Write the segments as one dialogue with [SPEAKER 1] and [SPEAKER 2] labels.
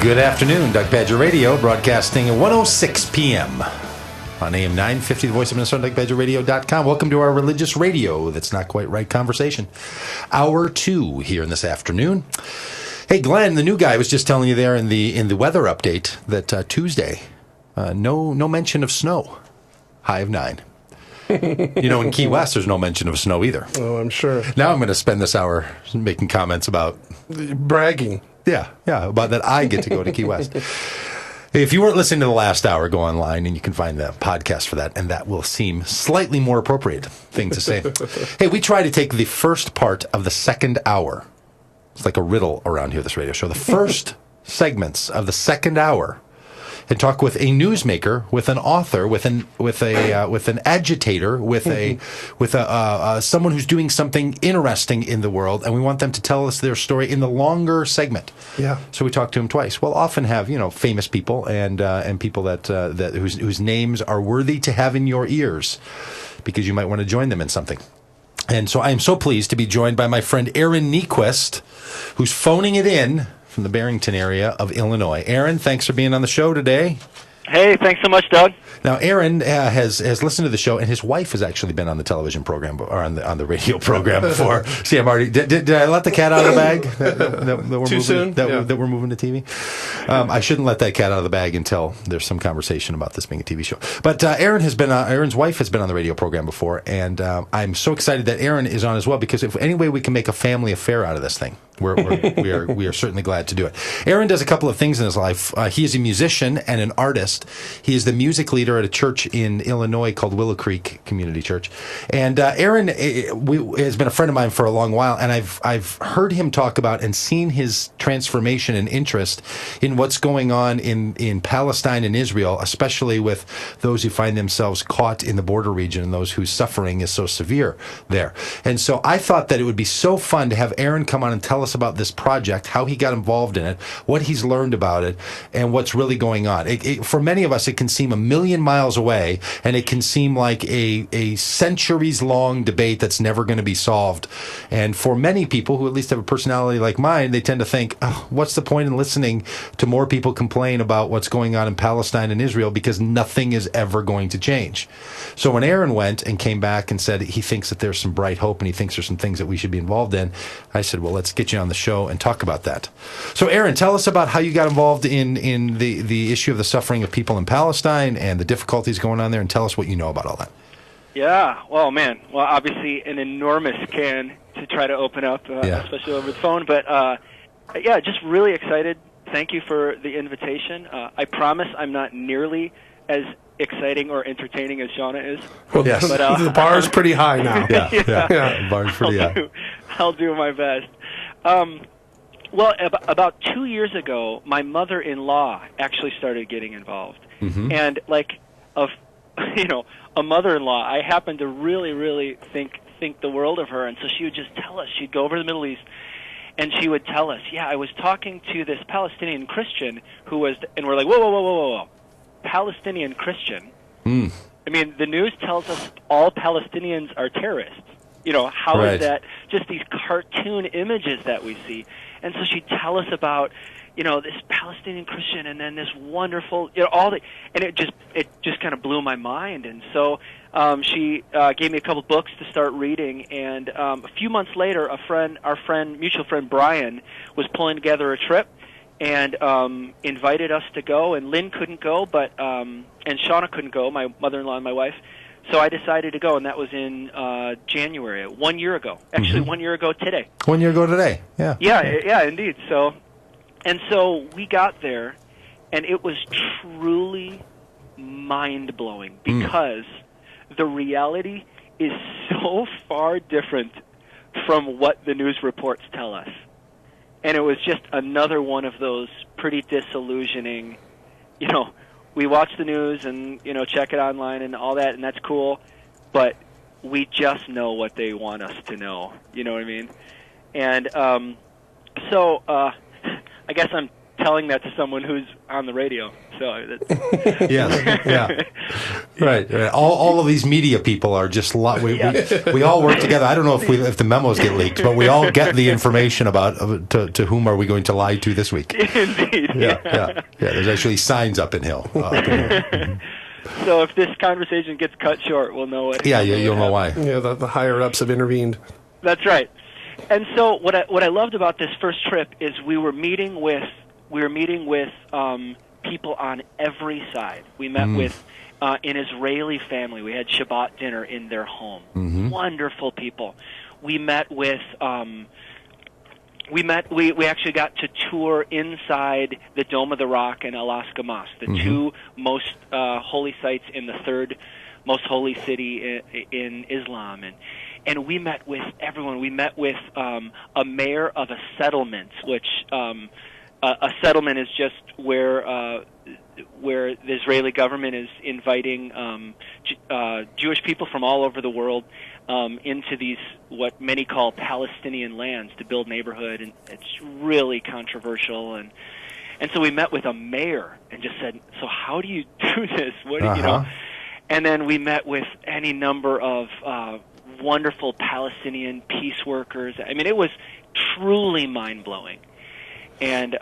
[SPEAKER 1] Good afternoon, Doug Pagitt Radio, broadcasting at 1:06 p.m. on AM 950, the voice of Minnesota, DougPagittRadio.com. Welcome to our religious radio that's not quite right conversation. Hour 2 here in this afternoon. Hey, Glenn, the new guy was just telling you there in the weather update that Tuesday, no mention of snow. High of 9. In Key West, there's no mention of snow either.
[SPEAKER 2] Oh, I'm sure.
[SPEAKER 1] Now I'm going to spend this hour making comments about
[SPEAKER 2] bragging.
[SPEAKER 1] Yeah, about that I get to go to Key West. If you weren't listening to the last hour, go online and you can find the podcast for that, and that will seem slightly more appropriate thing to say. Hey, we try to take the first part of the second hour. It's like a riddle around here, this radio show. The first segments of the second hour, and talk with a newsmaker, with an author, with an agitator, with someone who's doing something interesting in the world, and we want them to tell us their story in the longer segment.
[SPEAKER 2] Yeah.
[SPEAKER 1] So we talk to them twice. We'll often have famous people and people that whose names are worthy to have in your ears, because you might want to join them in something. And so I am so pleased to be joined by my friend Aaron Niequist, who's phoning it in from the Barrington area of Illinois. Aaron, thanks for being on the show today.
[SPEAKER 3] Hey, thanks so much, Doug.
[SPEAKER 1] Now, Aaron has listened to the show, and his wife has actually been on the television program or on the radio program before. See, I'm already. Did I let the cat out of the bag? That we're
[SPEAKER 2] Too soon?
[SPEAKER 1] That we're moving to TV. I shouldn't let that cat out of the bag until there's some conversation about this being a TV show. But Aaron's wife has been on the radio program before, and I'm so excited that Aaron is on as well, because if any way we can make a family affair out of this thing, we are certainly glad to do it. Aaron does a couple of things in his life. He is a musician and an artist. He is the music leader at a church in Illinois called Willow Creek Community Church. And Aaron has been a friend of mine for a long while, and I've heard him talk about and seen his transformation and interest in what's going on in Palestine and Israel, especially with those who find themselves caught in the border region and those whose suffering is so severe there. And so I thought that it would be so fun to have Aaron come on and tell us about this project, how he got involved in it, what he's learned about it, and what's really going on. For many of us, it can seem a million miles away, and it can seem like a centuries-long debate that's never going to be solved. And for many people who at least have a personality like mine, they tend to think, what's the point in listening to more people complain about what's going on in Palestine and Israel, because nothing is ever going to change. So when Aaron went and came back and said he thinks that there's some bright hope and he thinks there's some things that we should be involved in, I said, well, let's get you on the show and talk about that. So Aaron, tell us about how you got involved in the issue of the suffering of people in Palestine and the difficulties going on there, and tell us what you know about all that.
[SPEAKER 3] Yeah, well, man. Well, obviously an enormous can to try to open up, especially over the phone. But, just really excited. Thank you for the invitation. I promise I'm not nearly as exciting or entertaining as Shauna is.
[SPEAKER 2] Well, yes. But, the bar is pretty high now.
[SPEAKER 1] Yeah. The bar is pretty high.
[SPEAKER 3] I'll do my best. Well, about 2 years ago, my mother-in-law actually started getting involved. Mm-hmm. And a mother-in-law, I happen to really, really think the world of her. And so she would just tell us. She'd go over to the Middle East, and she would tell us, I was talking to this Palestinian Christian who was, and we're like, whoa. Palestinian Christian? Mm. I mean, the news tells us all Palestinians are terrorists. How is that? Just these cartoon images that we see. And so she'd tell us about, this Palestinian Christian, and then this wonderful, and it just kind of blew my mind. And so she gave me a couple books to start reading. And a few months later, our mutual friend Brian, was pulling together a trip and invited us to go. And Lynn couldn't go, and Shauna couldn't go, my mother-in-law and my wife. So I decided to go, and that was in January, 1 year ago. Actually, 1 year ago today.
[SPEAKER 1] 1 year ago today, yeah.
[SPEAKER 3] Yeah, indeed. So we got there, and it was truly mind-blowing, because the reality is so far different from what the news reports tell us. And it was just another one of those pretty disillusioning, we watch the news and, check it online and all that, and that's cool, but we just know what they want us to know. You know what I mean? And so I guess I'm telling that to someone who's on the radio. So
[SPEAKER 1] yeah. Right. All of these media people are just we all work together. I don't know if the memos get leaked, but we all get the information about to whom are we going to lie to this week.
[SPEAKER 3] Indeed.
[SPEAKER 1] Yeah. There's actually signs up in Hill.
[SPEAKER 3] So if this conversation gets cut short, we'll know what.
[SPEAKER 1] Yeah, you'll know why.
[SPEAKER 2] Yeah, the higher ups have intervened.
[SPEAKER 3] That's right. And so what I loved about this first trip is we were meeting with people on every side. We met with an Israeli family. We had Shabbat dinner in their home. Mm-hmm. Wonderful people. We met with. We actually got to tour inside the Dome of the Rock and Alaska Mosque, the two most holy sites in the third most holy city in Islam, and we met with everyone. We met with a mayor of a settlement, which a settlement is just where the Israeli government is inviting Jewish people from all over the world into these what many call Palestinian lands to build neighborhood, and it's really controversial. And so we met with a mayor and just said, "So how do you do this? What you know?" And then we met with any number of wonderful Palestinian peace workers. I mean, it was truly mind-blowing. And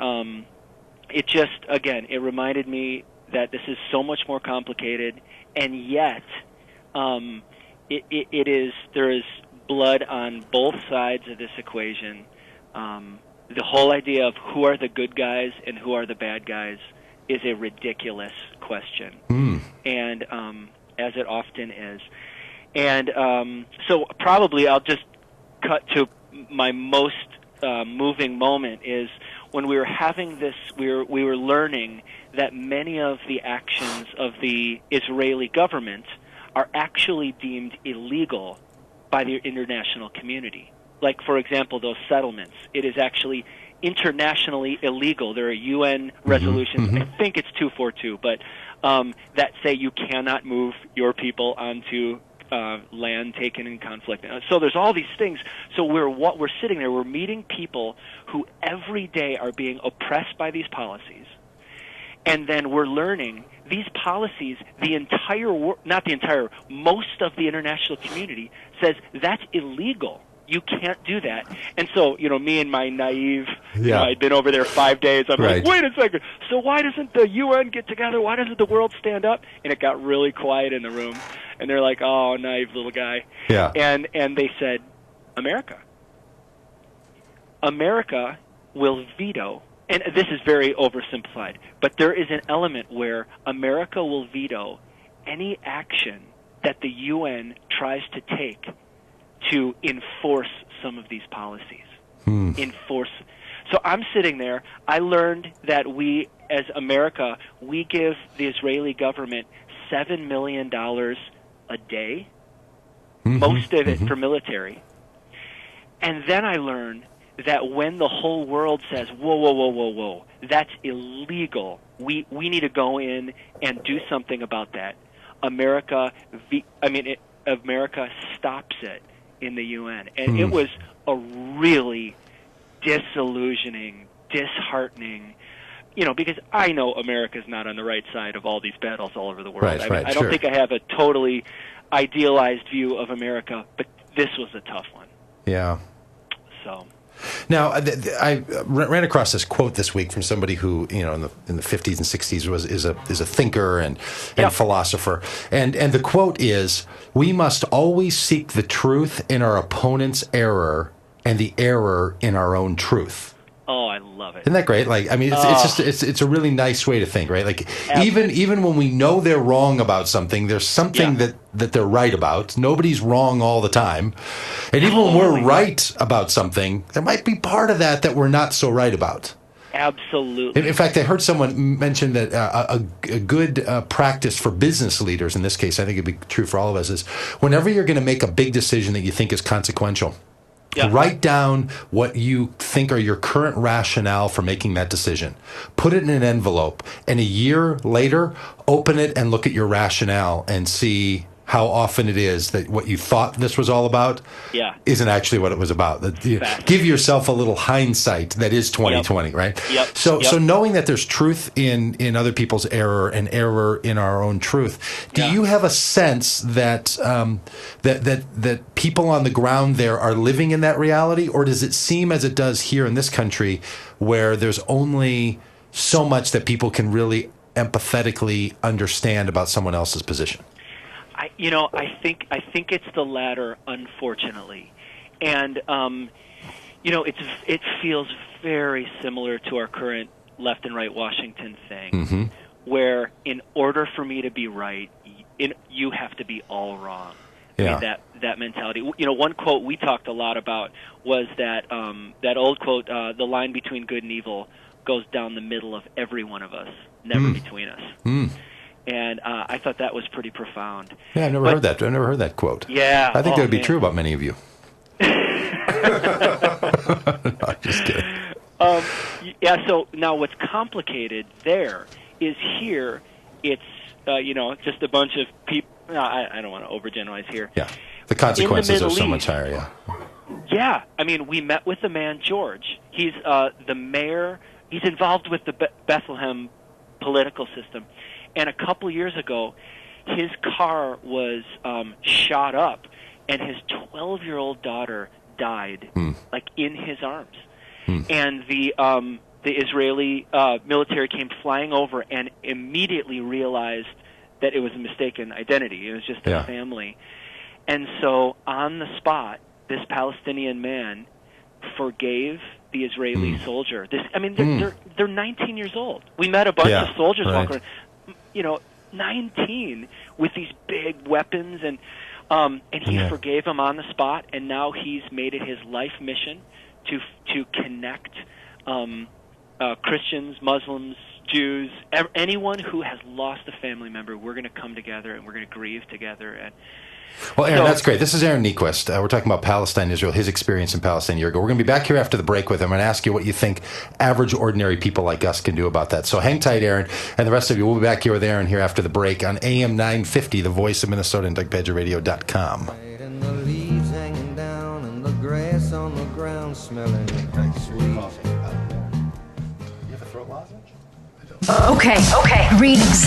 [SPEAKER 3] it just, again, it reminded me that this is so much more complicated, and yet there is blood on both sides of this equation. The whole idea of who are the good guys and who are the bad guys is a ridiculous question, and as it often is. And so probably I'll just cut to my most moving moment is when we were having this, we were learning that many of the actions of the Israeli government are actually deemed illegal by the international community. Like, for example, those settlements. It is actually internationally illegal. There are UN resolutions, I think it's 242, but that say you cannot move your people onto land taken in conflict. So there's all these things. So we're sitting there, we're meeting people who every day are being oppressed by these policies. And then we're learning these policies, most of the international community says that's illegal. You can't do that. And so, me and my naive, I'd been over there 5 days. I'm like, wait a second. So why doesn't the UN get together? Why doesn't the world stand up? And it got really quiet in the room. And they're like, oh, naive little guy. Yeah. And they said, America will veto. And this is very oversimplified, but there is an element where America will veto any action that the UN tries to take to enforce some of these policies. Enforce. So I'm sitting there. I learned that we, as America, we give the Israeli government $7 million a day, most of it for military. And then I learned that when the whole world says, whoa, that's illegal, we need to go in and do something about that, America stops it in the UN. And it was a really disillusioning, disheartening, because I know America's not on the right side of all these battles all over the world. I don't think I have a totally idealized view of America, but this was a tough one. Yeah. So...
[SPEAKER 1] Now, I ran across this quote this week from somebody who, in the 50s and 60s is a thinker and philosopher, and the quote is, "We must always seek the truth in our opponent's error and the error in our own truth."
[SPEAKER 3] Oh, I love it.
[SPEAKER 1] Isn't that great? It's a really nice way to think, right? Like, even when we know they're wrong about something, there's something that they're right about. Nobody's wrong all the time. And even when we're right about something, there might be part of that we're not so right about.
[SPEAKER 3] Absolutely.
[SPEAKER 1] In fact, I heard someone mention that a good practice for business leaders, in this case, I think it'd be true for all of us, is whenever you're going to make a big decision that you think is consequential, write down what you think are your current rationale for making that decision. Put it in an envelope, and a year later, open it and look at your rationale and see how often it is that what you thought this was all about isn't actually what it was about. Give yourself a little hindsight that is 2020, right?
[SPEAKER 3] Yep.
[SPEAKER 1] So knowing that there's truth in other people's error and error in our own truth, do you have a sense that that people on the ground there are living in that reality, or does it seem as it does here in this country, where there's only so much that people can really empathetically understand about someone else's position?
[SPEAKER 3] I think it's the latter, unfortunately, and it feels very similar to our current left and right Washington thing, where in order for me to be right, you have to be all wrong.
[SPEAKER 1] Yeah.
[SPEAKER 3] I mean, that mentality. One quote we talked a lot about was that old quote: "The line between good and evil goes down the middle of every one of us, never between us." And I thought that was pretty profound.
[SPEAKER 1] Yeah, I've never heard that. I've never heard that quote.
[SPEAKER 3] Yeah.
[SPEAKER 1] I think that would be true about many of you. No, just kidding.
[SPEAKER 3] So now what's complicated there is here it's, just a bunch of people. No, I don't want to overgeneralize here.
[SPEAKER 1] Yeah. The consequences are so
[SPEAKER 3] East,
[SPEAKER 1] much higher,
[SPEAKER 3] Yeah. I mean, we met with the man, George. He's the mayor. He's involved with the Bethlehem political system. And a couple years ago, his car was shot up, and his 12-year-old daughter died, like in his arms. And the Israeli military came flying over and immediately realized that it was a mistaken identity. It was just a family. And so on the spot, this Palestinian man forgave the Israeli soldier. They're 19 years old. We met a bunch of soldiers walking around. 19 with these big weapons, and he forgave him on the spot, and now he's made it his life mission to connect Christians, Muslims, Jews, anyone who has lost a family member. We're going to come together and we're going to grieve together. And
[SPEAKER 1] well, Aaron, that's great. This is Aaron Niequist. We're talking about Palestine, Israel, his experience in Palestine a year ago. We're going to be back here after the break with him and ask you what you think average, ordinary people like us can do about that. So hang tight, Aaron, and the rest of you. We'll be back here with Aaron here after the break on AM 950, the voice of Minnesota, and DougPagittRadio.com.
[SPEAKER 4] And the leaves hanging down and the grass on the ground smelling sweet.
[SPEAKER 1] You have a throat lozenge?
[SPEAKER 5] Okay. Readings.